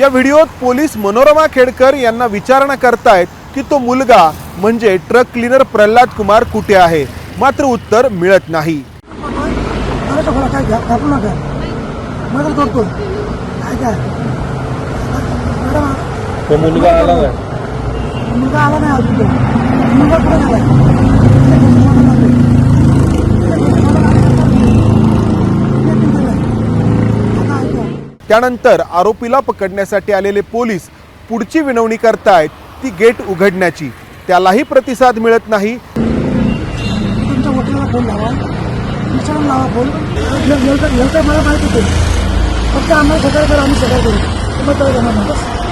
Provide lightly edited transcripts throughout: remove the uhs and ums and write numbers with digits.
या व्हिडिओत पोलीस मनोरमा खेडकर यांना विचारणा करतायत की तो मुलगा म्हणजे ट्रक क्लीनर प्रल्हाद कुमार कुठे आहे, मात्र उत्तर मिळत नाही. तो मुलगा आला नाही. त्यानंतर आरोपीला पकडण्यासाठी आलेले पोलीस पुढची विनवणी करतायत ती गेट उघडण्याची. त्यालाही प्रतिसाद मिळत नाही.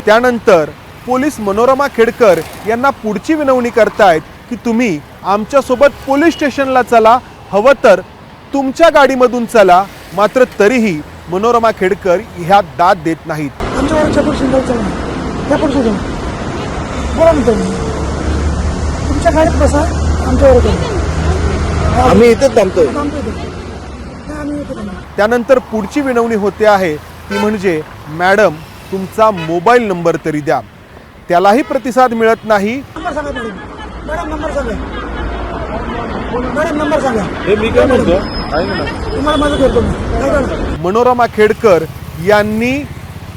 त्यानंतर पोलीस मनोरमा खेडकर यांना पुढची विनवणी करतायत की तुम्ही आमच्या सोबत पोलीस स्टेशनला चला, हवं तर तुमच्या गाडीमधून चला. मात्र तरीही मनोरमा खेडकर ह्या दाद देत नाहीत. तुमच्या गाडीत बसा, आमच्यावर आम्ही इथेच थांबतोय. त्यानंतर पुढची विनवणी होते आहे ती म्हणजे मॅडम तुमचा मोबाईल नंबर तरी द्या. त्यालाही प्रतिसाद मिळत नाही. मॅडम नंबर सांगा. मॅडम नंबर सांगा. हे मी काय म्हणतो तुम्हाला माझं करतो. मनोरमा खेडकर यांनी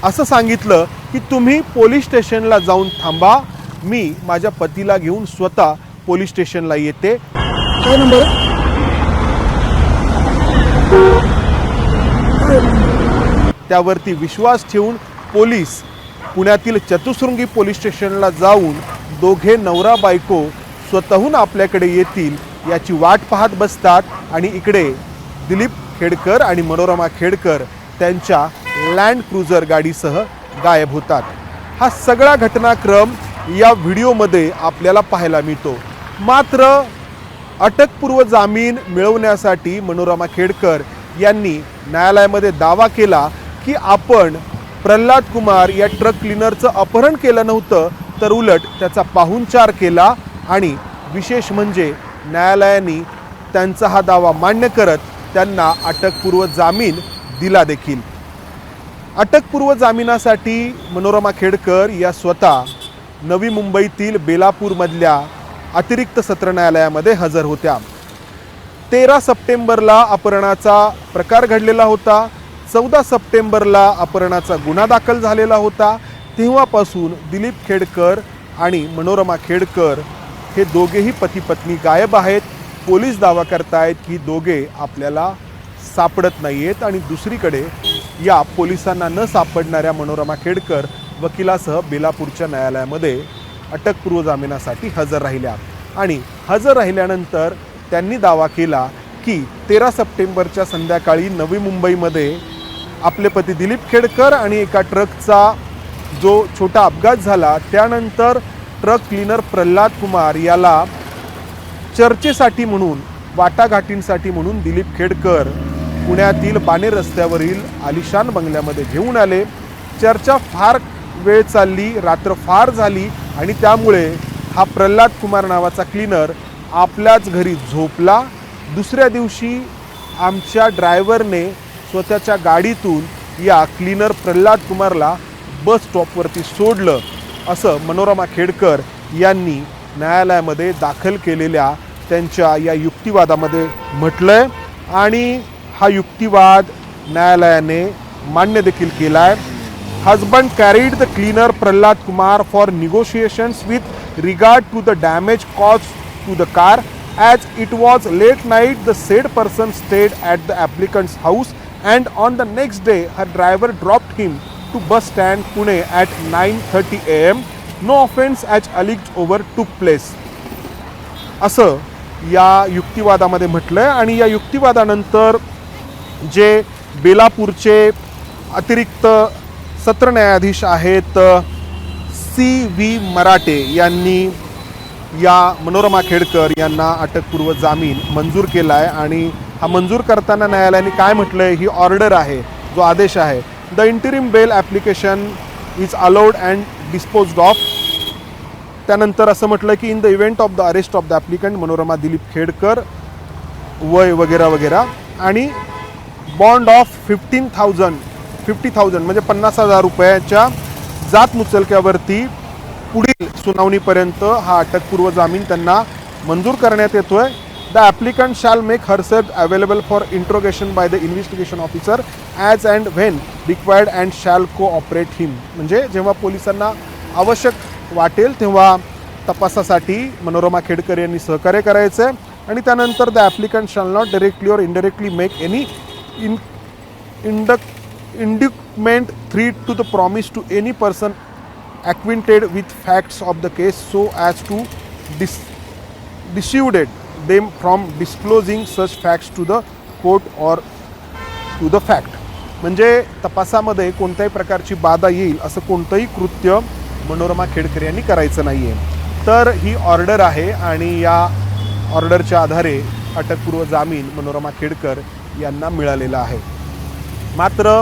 असं सांगितलं की तुम्ही पोलीस स्टेशनला जाऊन थांबा, मी माझ्या पतीला घेऊन स्वतः पोलीस स्टेशनला येते. काय नंबर? त्यावरती विश्वास ठेवून पोलीस पुण्यातील चतुसृंगी पोलीस स्टेशनला जाऊन दोघे नवरा बायको स्वतःहून आपल्याकडे येतील याची वाट पाहत बसतात. आणि इकडे दिलीप खेडकर आणि मनोरमा खेडकर त्यांच्या लँड क्रुझर गाडीसह गायब होतात. हा सगळा घटनाक्रम या व्हिडिओमध्ये आपल्याला पाहायला मिळतो. मात्र अटकपूर्व जामीन मिळवण्यासाठी मनोरमा खेडकर यांनी न्यायालयामध्ये दावा केला की आपण प्रल्हाद कुमार या ट्रक क्लीनरचं अपहरण केलं नव्हतं, तर उलट त्याचा पाहुणचार केला. आणि विशेष म्हणजे न्यायालयाने त्यांचा हा दावा मान्य करत त्यांना अटकपूर्व जामीन दिला देखील. अटकपूर्व जामिनासाठी मनोरमा खेडकर या स्वतः नवी मुंबईतील बेलापूरमधल्या अतिरिक्त सत्र न्यायालयामध्ये हजर होत्या. 13 सप्टेंबरला अपहरणाचा प्रकार घडलेला होता. 14 सप्टेंबरला अपहरणाचा गुन्हा दाखल झालेला होता. तेव्हापासून दिलीप खेडकर आणि मनोरमा खेडकर हे दोघेही पती पत्नी गायब आहेत. पोलीस दावा करतायत की दोघे आपल्याला सापडत नाही आहेत. आणि दुसरीकडे या पोलिसांना न सापडणाऱ्या मनोरमा खेडकर वकिलासह बेलापूरच्या न्यायालयामध्ये अटकपूर्व जामिनासाठी हजर राहिल्या. आणि हजर राहिल्यानंतर त्यांनी दावा केला की 13 सप्टेंबरच्या संध्याकाळी नवी मुंबईमध्ये आपले पती दिलीप खेडकर आणि एका ट्रकचा जो छोटा अपघात झाला त्यानंतर ट्रक क्लीनर प्रल्हाद कुमार याला चर्चेसाठी म्हणून, वाटाघाटींसाठी म्हणून दिलीप खेडकर पुण्यातील बाणेर रस्त्यावरील आलिशान बंगल्यामध्ये घेऊन आले. चर्चा फार वेळ चालली, रात्र फार झाली आणि त्यामुळे हा प्रल्हाद कुमार नावाचा क्लीनर आपल्याच घरी झोपला. दुसऱ्या दिवशी आमच्या ड्रायव्हरने स्वतःच्या गाडीतून या क्लीनर प्रल्हाद कुमारला बस स्टॉपवरती सोडलं, असं मनोरमा खेडकर यांनी न्यायालयामध्ये दाखल केलेल्या त्यांच्या या युक्तिवादामध्ये म्हटलंय. आणि हा युक्तिवाद न्यायालयाने मान्य देखील केला आहे. Husband carried the cleaner Pralhad Kumar for negotiations with regard to the damage cause to the car. As it was late night, the said person stayed at the applicant's house and on the next day her driver dropped him to bus stand Pune at 9:30 AM. No offense as alleged over took place. असं या युक्तिवादामध्ये म्हटलंय. आणि या युक्तिवादानंतर जे बेलापूरचे अतिरिक्त सत्र न्यायाधीश आहेत CV मराठे यांनी या मनोरमा खेडकर यांना अटकपूर्व जामीन मंजूर केला आहे. आणि हा मंजूर करताना न्यायालयाने काय म्हटलंय, ही ऑर्डर आहे, जो आदेश आहे. The interim bail application is aloud and disposed of. त्यानंतर असं म्हटलं की in the event of the arrest of the applicant Manorama Dilip Khedkar वय वगैरे वगैरे. आणि बॉन्ड ऑफ 50,000 म्हणजे 50,000 रुपयाच्या जात मुचलक्यावरती पुढील सुनावणीपर्यंत हा अटकपूर्व जामीन त्यांना मंजूर करण्यात येतोय. The applicant shall make herself available for interrogation by the investigation officer as and when required and shall cooperate him. म्हणजे जेव्हा पोलिसांना आवश्यक वाटेल तेव्हा तपासासाठी मनोरमा खेडकर यांनी सहकार्य करायचं आहे. आणि त्यानंतर the applicant shall not directly or indirectly make any inducement threat to the promise to any person acquainted with facts of the case so as to dissuade them from disclosing such facts to the court or to the fact. म्हणजे तपासामध्ये कोणत्याही प्रकारची बाधा येईल असं कोणतंही कृत्य मनोरमा खेडकर यांनी करायचं नाही आहे. तर ही ऑर्डर आहे आणि या ऑर्डरच्या आधारे अटकपूर्व जामीन मनोरमा खेडकर यांना मिळालेला आहे. मात्र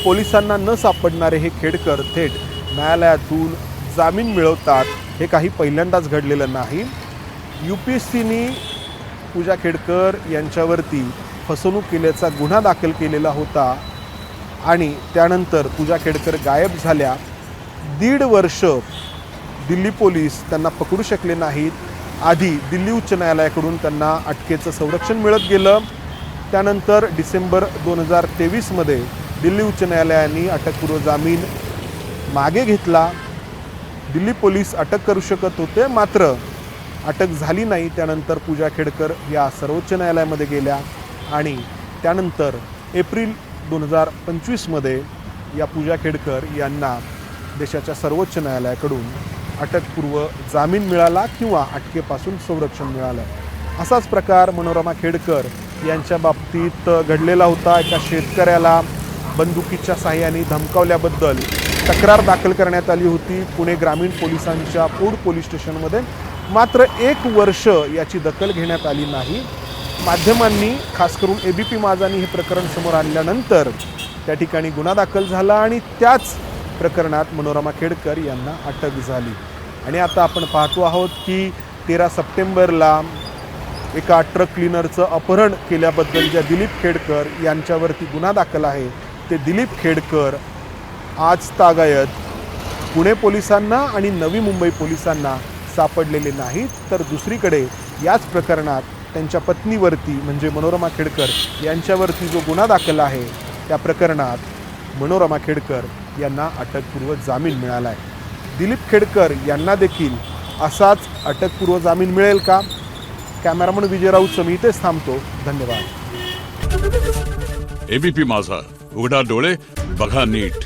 पोलिसांना न सापडणारे हे खेडकर थेट न्यायालयातून जामीन मिळवतात हे काही पहिल्यांदाच घडलेलं नाही. UPSCनी पूजा खेडकर यांच्यावरती फसवणूक केल्याचा गुन्हा दाखल केलेला होता आणि त्यानंतर पूजा खेडकर गायब झाल्या. 1.5 वर्ष दिल्ली पोलीस त्यांना पकडू शकले नाहीत. आधी दिल्ली उच्च न्यायालयाकडून त्यांना अटकेचं संरक्षण मिळत गेलं. त्यानंतर डिसेंबर 2023मध्ये दिल्ली उच्च न्यायालयाने अटकपूर्व जामीन मागे घेतला. दिल्ली पोलीस अटक करू शकत होते मात्र अटक झाली नाही. त्यानंतर पूजा खेडकर या सर्वोच्च न्यायालयामध्ये गेल्या आणि त्यानंतर एप्रिल 2025मध्ये या पूजा खेडकर यांना देशाच्या सर्वोच्च न्यायालयाकडून अटकपूर्व जामीन मिळाला किंवा अटकेपासून संरक्षण मिळालं. असाच प्रकार मनोरमा खेडकर यांच्या बाबतीत घडलेला होता. एका शेतकऱ्याला बंदुकीच्या साहाय्याने धमकावल्याबद्दल तक्रार दाखल करण्यात आली होती पुणे ग्रामीण पोलिसांच्या फोर्ड पोलीस स्टेशनमध्ये. मात्र 1 वर्ष याची दखल घेण्यात आली नाही. माध्यमांनी खास करून ABP माझानी हे प्रकरण समोर आणल्यानंतर त्या ठिकाणी गुन्हा दाखल झाला आणि त्याच प्रकरणात मनोरमा खेडकर यांना अटक झाली. आणि आता आपण पाहतो आहोत की 13 सप्टेंबरला एका ट्रक क्लीनरचं अपहरण केल्याबद्दल ज्या दिलीप खेडकर यांच्यावरती गुन्हा दाखल आहे ते दिलीप खेडकर आज तागायत पुणे पोलिसांना आणि नवी मुंबई पोलिसांना सापडलेले नाहीत. तर दुसरीकडे याच प्रकरणात त्यांच्या पत्नीवरती म्हणजे मनोरमा खेडकर यांच्यावरती जो गुन्हा दाखल आहे त्या प्रकरणात मनोरमा खेडकर यांना अटकपूर्व जामीन मिळाला आहे. दिलीप खेडकर यांना देखील असाच अटकपूर्व जामीन मिळेल का? कॅमेरामन विजय राऊत मी इथेच थांबतो. धन्यवाद. ABP माझा, उघडा डोळे बघा नीट.